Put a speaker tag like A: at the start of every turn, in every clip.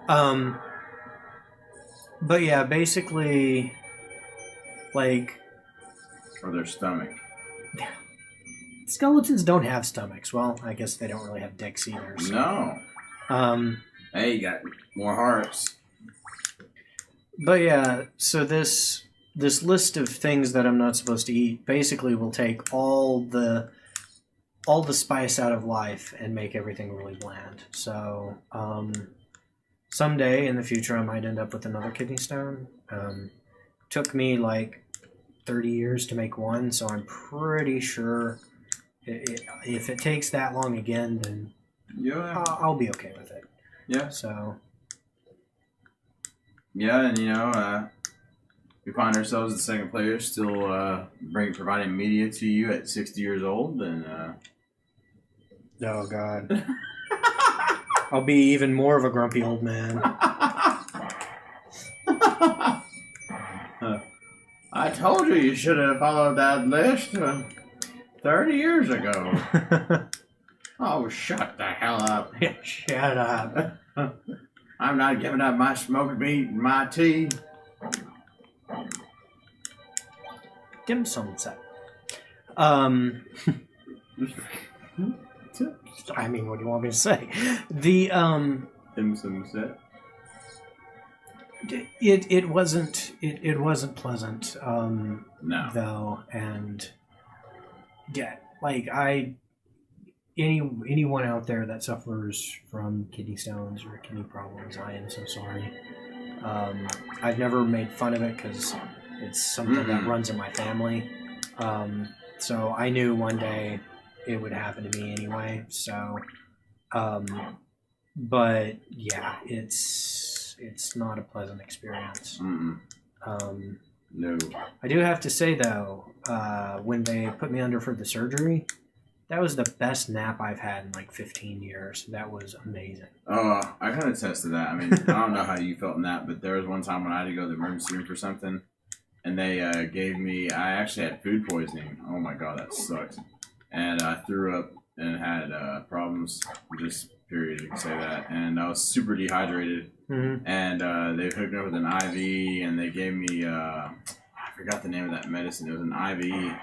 A: But yeah, basically, like...
B: Or their stomach.
A: Skeletons don't have stomachs. Well, I guess they don't really have dicks either. So.
B: No. Hey, you got more hearts.
A: But yeah, so this list of things that I'm not supposed to eat basically will take all the spice out of life and make everything really bland. So someday in the future I might end up with another kidney stone. Took me like 30 years to make one, so I'm pretty sure if it takes that long again, then I'll be okay with it.
B: Yeah.
A: So.
B: Yeah, and we find ourselves the second players still providing media to you at 60 years old, and
A: oh god, I'll be even more of a grumpy old man.
B: I told you should have followed that list 30 years ago. Oh, shut the hell up.
A: Shut up.
B: I'm not giving up my smoked meat and my tea.
A: Dim sum set. I mean, what do you want me to say? The
B: Dim sum set.
A: It wasn't pleasant.
B: No.
A: Though, and yeah, like anyone out there that suffers from kidney stones or kidney problems, I am so sorry. I've never made fun of it because it's something that runs in my family. So I knew one day it would happen to me anyway. So, but yeah, it's not a pleasant experience.
B: No.
A: I do have to say though, when they put me under for the surgery, that was the best nap I've had in like 15 years. That was amazing.
B: Oh, I kind of tested that. I mean, I don't know how you felt in that, but there was one time when I had to go to the emergency room for something, and they gave me, I actually had food poisoning. Oh my god, that sucked. And I threw up and had problems, just period, you can say that. And I was super dehydrated.
A: Mm-hmm.
B: And they hooked me up with an IV, and they gave me, I forgot the name of that medicine. It was an IV.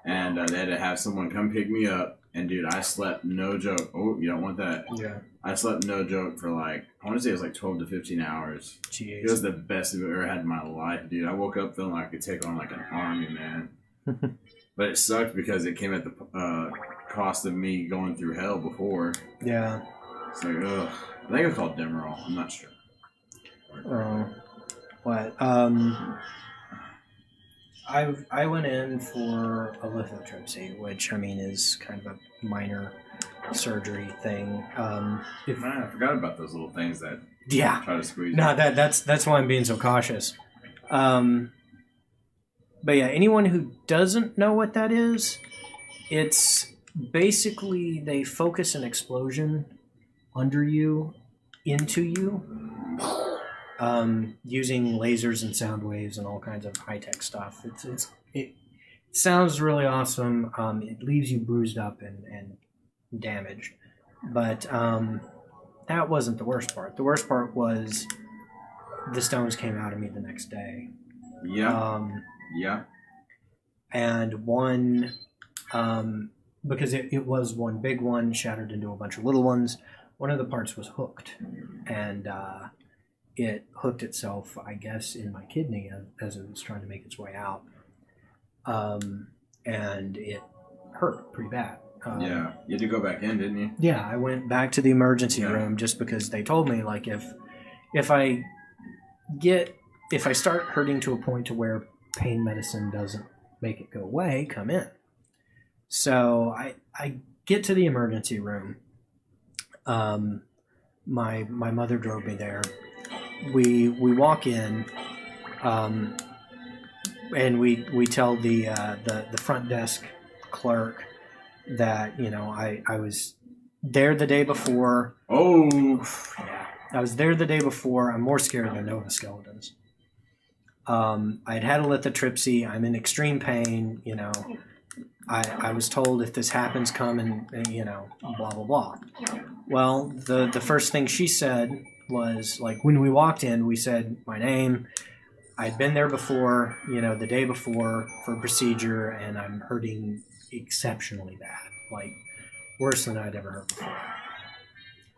B: And they had to have someone come pick me up. And, dude, I slept, no joke. Oh, you don't want that?
A: Yeah.
B: I slept, no joke, for like, I want to say it was like 12 to 15 hours.
A: Jeez.
B: It was the best I've ever had in my life, dude. I woke up feeling like I could take on like an army, man. But it sucked because it came at the cost of me going through hell before.
A: Yeah.
B: It's like, ugh. I think it was called Demerol. I'm not sure.
A: What? I went in for a lithotripsy, which I mean is kind of a minor surgery thing.
B: Man, I forgot about those little things that try to squeeze.
A: No, that's why I'm being so cautious. But yeah, anyone who doesn't know what that is, it's basically they focus an explosion under you, into you. Using lasers and sound waves and all kinds of high-tech stuff. It sounds really awesome. It leaves you bruised up and damaged. But that wasn't the worst part. The worst part was the stones came out of me the next day.
B: Yeah. Yeah.
A: And one, because it was one big one shattered into a bunch of little ones, one of the parts was hooked. And it hooked itself, I guess, in my kidney as it was trying to make its way out. And it hurt pretty bad.
B: Yeah. You had to go back in, didn't you?
A: Yeah, I went back to the emergency room just because they told me, like, if I start hurting to a point to where pain medicine doesn't make it go away, come in. So I get to the emergency room. My mother drove me there. We walk in, and we tell the front desk clerk that I was there the day before.
B: Oh,
A: yeah, I was there the day before. I'm more scared than Nova skeletons. I'd had a lithotripsy. I'm in extreme pain. I was told if this happens, come and blah blah blah. Well, the first thing she said was, like, when we walked in, we said my name. I'd been there before, the day before for procedure, and I'm hurting exceptionally bad. Like, worse than I'd ever hurt before.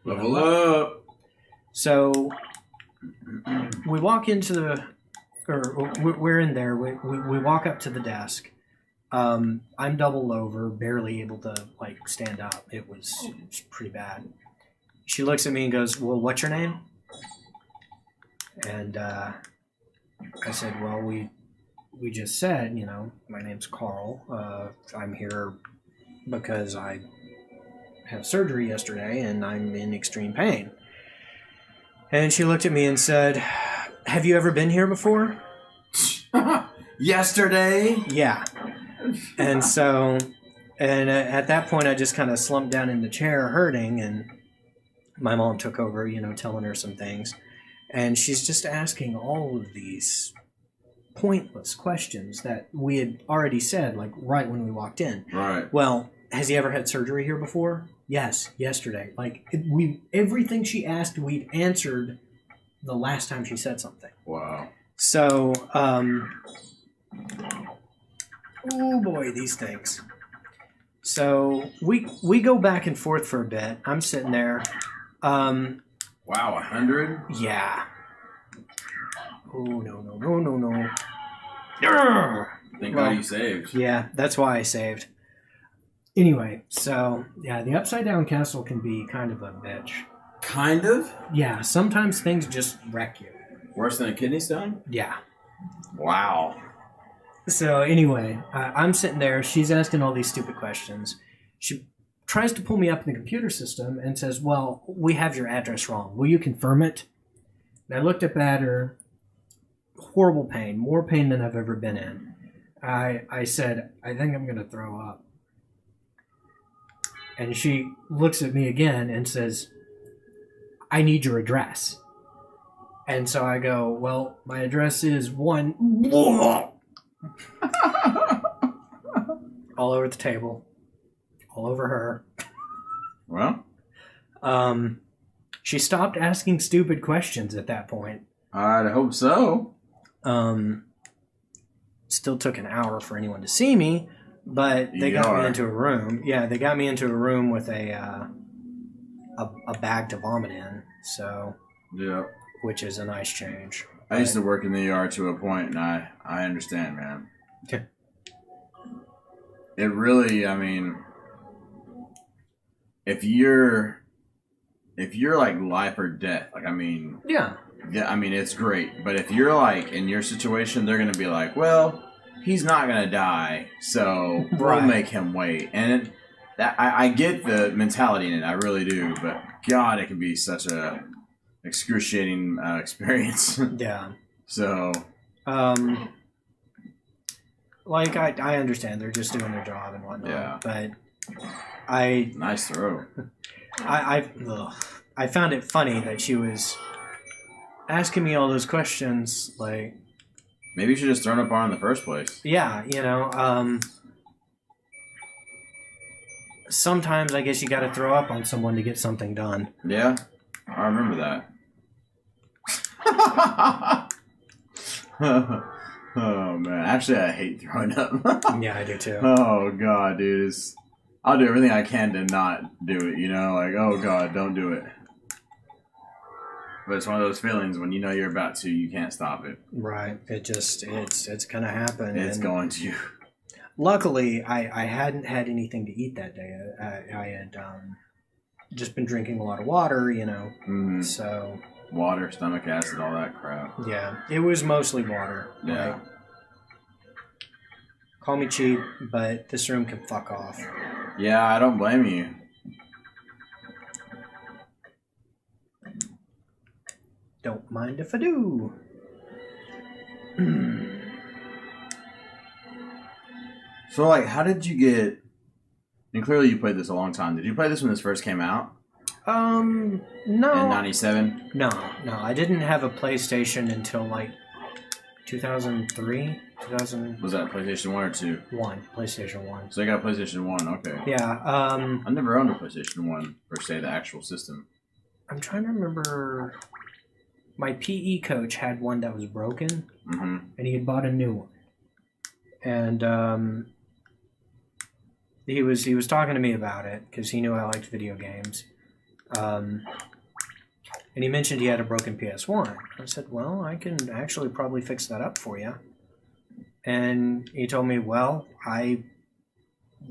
B: Level up!
A: So, we walk into we're in there. We walk up to the desk. I'm doubled over, barely able to, like, stand up. It was pretty bad. She looks at me and goes, well, what's your name? And I said, well, we just said, my name's Carl. I'm here because I had surgery yesterday and I'm in extreme pain. And she looked at me and said, have you ever been here before?
B: Yesterday?
A: Yeah. And so, at that point, I just kind of slumped down in the chair hurting, and my mom took over, telling her some things. And she's just asking all of these pointless questions that we had already said, like, right when we walked in.
B: Right.
A: Well, has he ever had surgery here before? Yes, yesterday. Like, everything she asked, we'd answered the last time she said something.
B: Wow.
A: So, oh boy, these things. So, we go back and forth for a bit. I'm sitting there.
B: Wow, 100?
A: Yeah. Oh, no.
B: Thank God you saved.
A: Yeah, that's why I saved. Anyway, so, yeah, the Upside Down Castle can be kind of a bitch.
B: Kind of?
A: Yeah, sometimes things just wreck you.
B: Worse than a kidney stone?
A: Yeah.
B: Wow.
A: So, anyway, I'm sitting there. She's asking all these stupid questions. She tries to pull me up in the computer system and says, well, we have your address wrong. Will you confirm it? And I looked up at her. Horrible pain. More pain than I've ever been in. I said, I think I'm going to throw up. And she looks at me again and says, I need your address. And so I go, well, my address is 1... all over the table. All over her.
B: Well?
A: She stopped asking stupid questions at that point.
B: I'd hope so.
A: Still took an hour for anyone to see me, but they got me into a room. Yeah, they got me into a room with a bag to vomit in. So,
B: yeah,
A: which is a nice change.
B: I used to work in the ER to a point, and I understand, man.
A: Okay.
B: It really, I mean, if you're like life or death, like, I mean,
A: yeah,
B: I mean, it's great. But if you're like in your situation, they're gonna be like, well, he's not gonna die, so we'll make him wait. And I get the mentality in it, I really do. But God, it can be such a excruciating experience.
A: Yeah.
B: So,
A: like, I understand they're just doing their job and whatnot.
B: Yeah.
A: But
B: nice throw.
A: I found it funny that she was asking me all those questions. Like,
B: maybe you should just thrown up on in the first place.
A: Yeah, sometimes I guess you got to throw up on someone to get something done.
B: Yeah, I remember that. Oh man, actually I hate throwing up.
A: Yeah, I do too.
B: Oh God, dude, I'll do everything I can to not do it. Like, oh God, don't do it. But it's one of those feelings when you know you're about to, you can't stop it.
A: Right. It's gonna happen.
B: It's going to.
A: Luckily, I hadn't had anything to eat that day. I had just been drinking a lot of water,
B: Mm-hmm.
A: So.
B: Water, stomach acid, all that crap.
A: Yeah, it was mostly water.
B: Yeah.
A: Like, call me cheap, but this room can fuck off.
B: Yeah, I don't blame you.
A: Don't mind if I do.
B: So, like, how did you get... And clearly you played this a long time. Did you play this when this first came out?
A: No.
B: In 97?
A: No. I didn't have a PlayStation until, like, 2003? 2000...
B: Was that PlayStation 1 or 2?
A: 1. PlayStation 1.
B: So you got a PlayStation 1, okay.
A: Yeah,
B: I never owned a PlayStation 1, per se, the actual system.
A: I'm trying to remember... my PE coach had one that was broken,
B: Mm-hmm.
A: and he had bought a new one. And he was talking to me about it because he knew I liked video games. And he mentioned he had a broken PS1. I said, well, I can actually probably fix that up for you. And he told me, well, I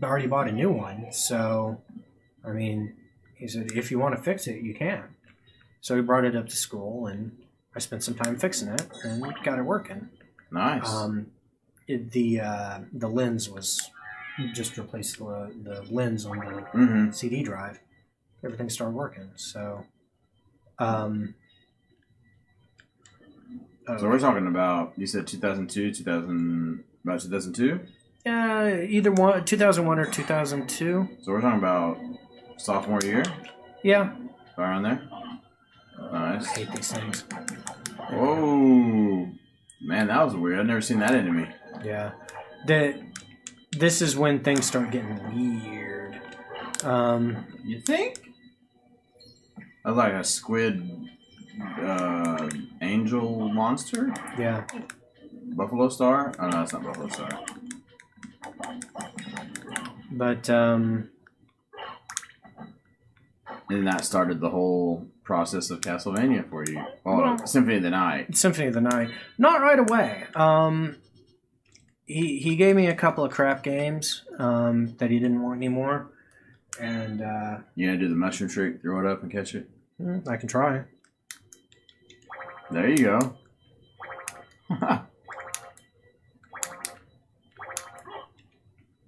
A: already bought a new one, so, I mean, he said, if you want to fix it, you can. So he brought it up to school, and I spent some time fixing it, and got it working.
B: Nice.
A: The lens was, just replaced the lens on the
B: Mm-hmm.
A: CD drive. Everything started working, so...
B: So we're talking about, you said 2002, about 2002?
A: Either one, 2001 or 2002.
B: So we're talking about sophomore year?
A: Yeah.
B: Around there? Nice.
A: I hate these things.
B: Whoa. Man, that was weird. I've never seen that enemy.
A: Yeah. This is when things start getting weird.
B: You think? I was like a squid angel monster?
A: Yeah.
B: Buffalo Star? Oh, no, that's not Buffalo Star.
A: But,
B: And that started the whole process of Castlevania for you. Well, Symphony of the Night.
A: Symphony of the Night. Not right away. He gave me a couple of crap games that he didn't want anymore. And,
B: You gonna do the mushroom trick, throw it up and catch it?
A: I can try.
B: There you go.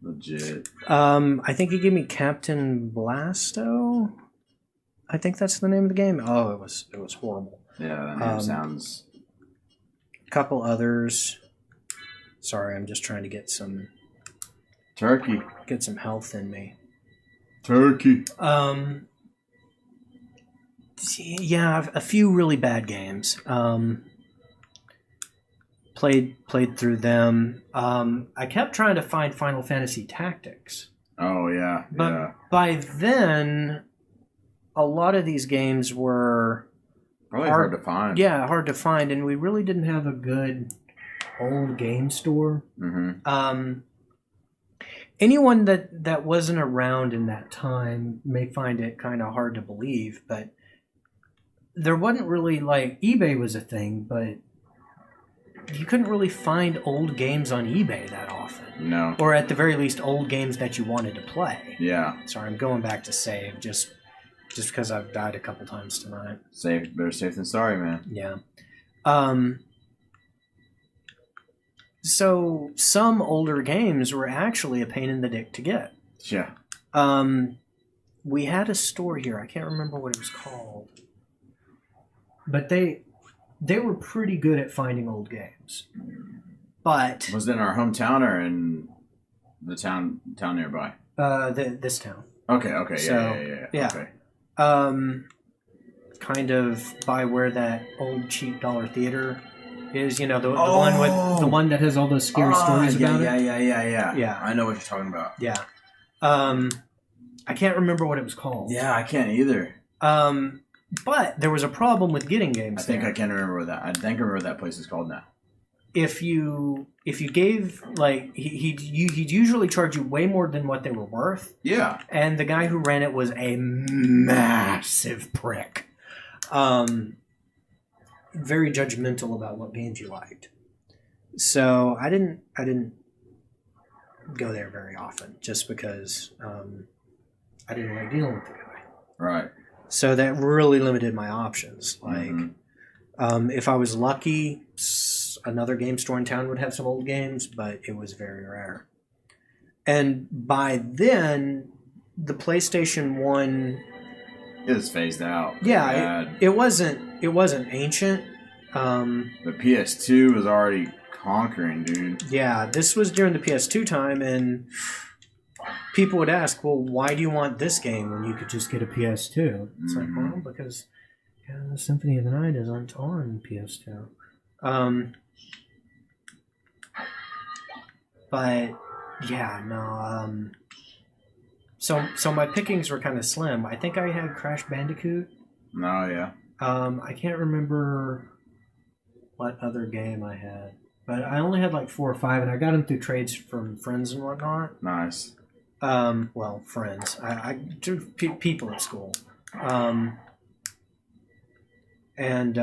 B: Legit.
A: I think he gave me Captain Blasto. I think that's the name of the game. Oh, it was horrible.
B: Yeah, that name sounds...
A: A couple others. Sorry, I'm just trying to get some
B: Turkey.
A: health in me.
B: Turkey.
A: Yeah, a few really bad games. Played through them. I kept trying to find Final Fantasy Tactics.
B: Oh, yeah.
A: But
B: yeah.
A: by then, a lot of these games were...
B: Probably hard to find.
A: Yeah, hard to find, and we really didn't have a good old game store.
B: Mm-hmm.
A: Anyone that wasn't around in that time may find it kind of hard to believe, but there wasn't really, like, eBay was a thing, but you couldn't really find old games on eBay that often.
B: No.
A: Or at the very least, old games that you wanted to play.
B: Yeah.
A: Sorry, I'm going back to save just because I've died a couple times tonight.
B: Better safe than sorry, man.
A: Yeah. So some older games were actually a pain in the dick to get.
B: Yeah.
A: We had a store here. I can't remember what it was called. But they were pretty good at finding old games. But
B: Was it in our hometown or in the town nearby?
A: this town.
B: Okay, yeah,
A: So, yeah.
B: Okay.
A: Kind of by where that old cheap dollar theater is, you know, the one with the one that has all those scary stories about it.
B: Yeah. I know what you're talking about.
A: Yeah. I can't remember what it was called.
B: Yeah, I can't either.
A: But there was a problem with getting games.
B: I think
A: there.
B: I can remember what that. I think I remember what that place is called now.
A: If you gave, like, he'd usually charge you way more than what they were worth.
B: Yeah.
A: And the guy who ran it was a massive prick. Very judgmental about what games you liked. So I didn't go there very often just because I didn't like dealing with the guy.
B: Right.
A: So that really limited my options. Like, if I was lucky, another game store in town would have some old games, but it was very rare. And by then, the PlayStation 1...
B: It was phased out.
A: Yeah, it wasn't ancient.
B: The PS2 was already conquering, dude.
A: Yeah, this was during the PS2 time, and people would ask, well, why do you want this game when you could just get a PS2? It's like, well, because the Symphony of the Night isn't on PS2. But, yeah, no, So my pickings were kind of slim. I think I had Crash Bandicoot.
B: No, yeah.
A: I can't remember what other game I had, but I only had like 4 or 5, and I got them through trades from friends and whatnot.
B: Nice.
A: Well, friends. People at school. And